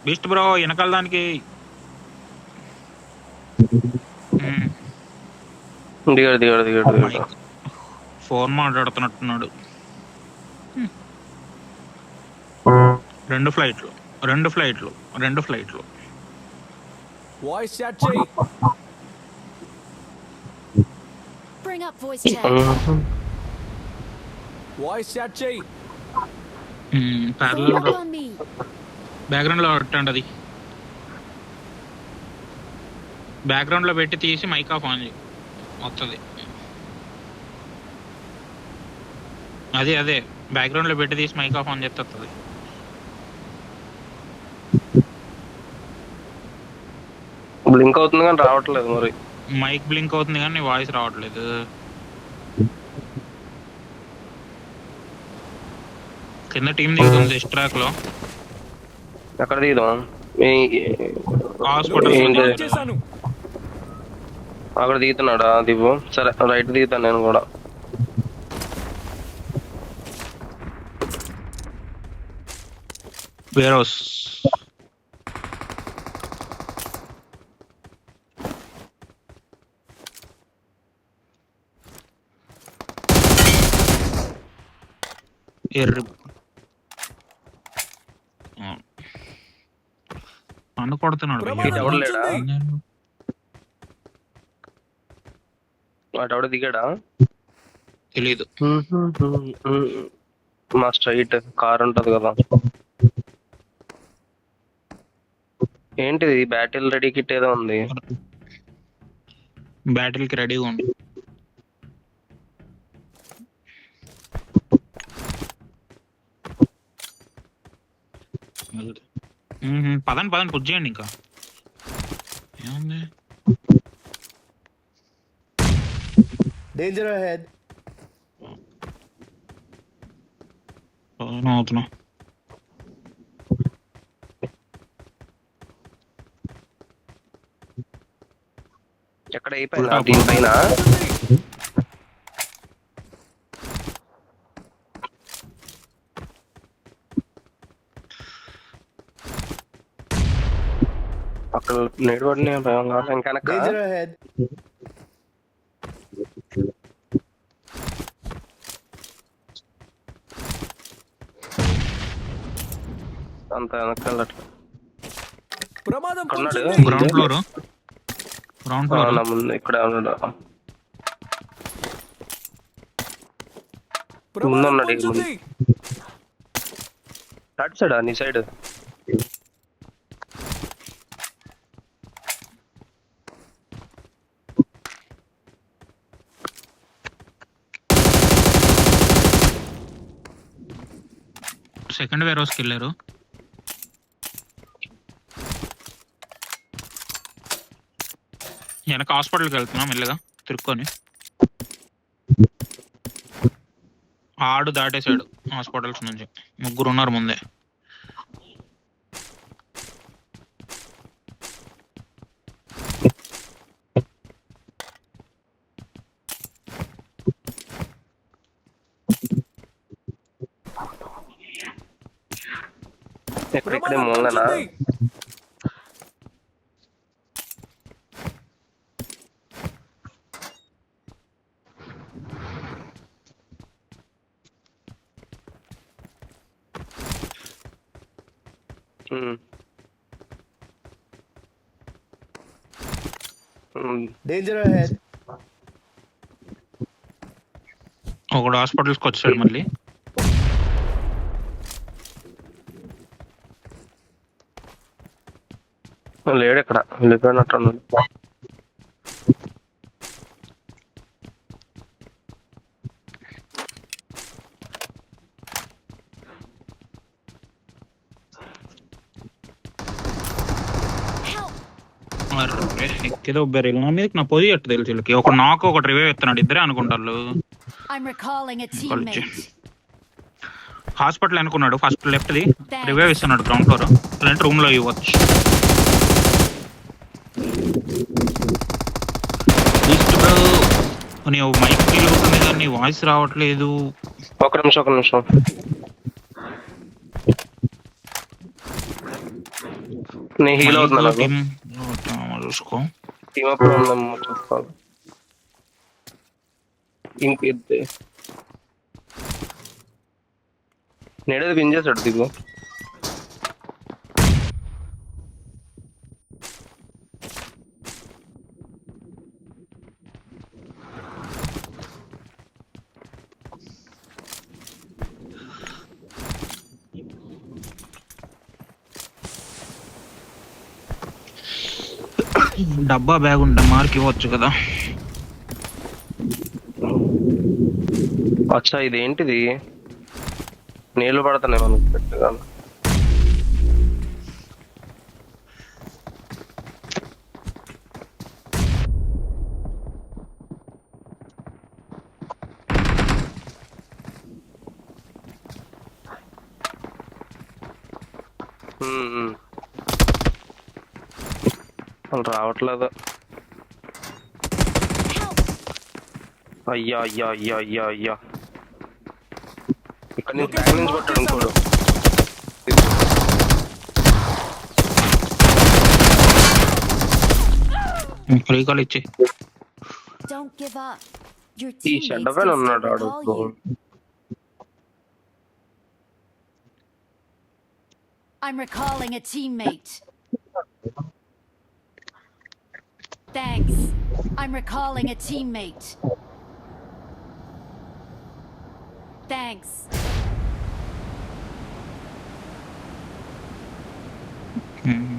Beast bro వెనకాల దానికి దిగాడు. ఫోన్ మాట్లాడుతున్నట్టున్నాడు. రెండు ఫ్లైట్లు వాయిస్ చాట్ చేయి. Bring up voice chat. Voice chat చేయి. Parallel Forward on me. Background లో పెట్టండి. అది బ్యాక్గ్రౌండ్ లో పెట్టి తీసి మైక్ ఆఫ్ ఆన్ చేయి వస్తుంది. అదే బ్యాక్గ్రౌండ్ లో పెట్టి తీసి మైక్ ఆఫ్ ఆన్ చేస్తే వస్తుంది. బ్లింక్ అవుతుంది కానీ రావట్లేదు. మరి మైక్ బ్లింక్ అవుతుంది కానీ వాయిస్ రావట్లేదు. కింద టీం దిగుతుంది ట్రాక్ లో. ఎక్కడ దిగుదాం? హాస్పిటల్ అక్కడ దిగుతున్నాడా దిగు? సరే రైట్ దిగుతాను నేను కూడా. వేర్ హౌస్ నన్ను కొడుతున్నాడు. వాడు దిగాడా తెలీదు. మా స్ట్రైట్ కార్ ఉంటది కదా. ఏంటిది బ్యాటిల్ రెడీ కిట్ ఏదో ఉంది. బ్యాటిల్ కి రెడీగా ఉంది. పదండి పుష్ చేయండి. ఇంకా ఏముంది? Danger ahead. అవుతున్నా. ఎక్కడ అయిపోయిందా దీనిపైన? అక్కడ నేడు పడిన ఇంకా అంత వెనకాలట్లా. గ్రౌండ్ ఫ్లోర్ ముందు ఇక్కడ ఉన్నాడు. ముందు ఉన్నాడు. అటు సైడా నీ సైడ్? సెకండ్ వేర్ హౌస్కి వెళ్ళారు. వెనక హాస్పిటల్కి వెళ్తున్నాం మెల్లగా తిరుక్కొని. ఆడు దాటేశాడు హాస్పిటల్స్ నుంచి. ముగ్గురు ఉన్నారు ముందే. ఇక్కడే మూలనా? Danger ahead. ఒకడు హాస్పిటల్స్కి వచ్చాడు మళ్ళీ. లేడు ఇక్కడ, వెళ్ళిపోయినట్టున్నాడు. ఎక్కేదో బెరీలు నా మీదకి. నా పొది ఎట్టు తెలుసు వీళ్ళకి. ఒక నాక్ ఒకటి రివైవ్ ఎత్తున్నాడు. ఇద్దరే అనుకుంటారు. హాస్పిటల్ అనుకున్నాడు. ఫస్ట్ లెఫ్ట్ ది రివైవ్ ఇస్తున్నాడు గ్రౌండ్ ఫ్లోర్. లేదంటే రూమ్ లో ఇవ్వచ్చు. నీవు మైక్ ఫీల్ అవుతుంది కానీ నీ వాయిస్ రావట్లేదు. ఒక నిమిషం నేను హీల్ అవుతున్నా నాకు. టీమ్ చూసుకో. టీమ్ అప్ ఉందేమో చూసుకోవాలి. ఇంకెత్తే నేడేది విన్ చేశాడు దిగు. డబ్బా బ్యాగ్ ఉంటే మార్క్ ఇవ్వచ్చు కదా. అచ్చా ఇదేంటిది, నీళ్లు పడుతున్నాయి మనకి పెట్టగా. వాళ్ళు రావట్లేదు. అయ్యా అయ్యా అయ్యా అయ్యా అయ్యా, ఇక్కడ నుంచి బ్యాగ్ నుంచి కొట్టాడు ఇంకోడు. రీకాల్ ఇచ్చి. Don't give up. Your ఈ teammates షెడ్ can పైన still ఉన్నాడు ఆడు. recall you. I'm recalling a teammate. Thanks. I'm recalling a teammate. Thanks. Hmm.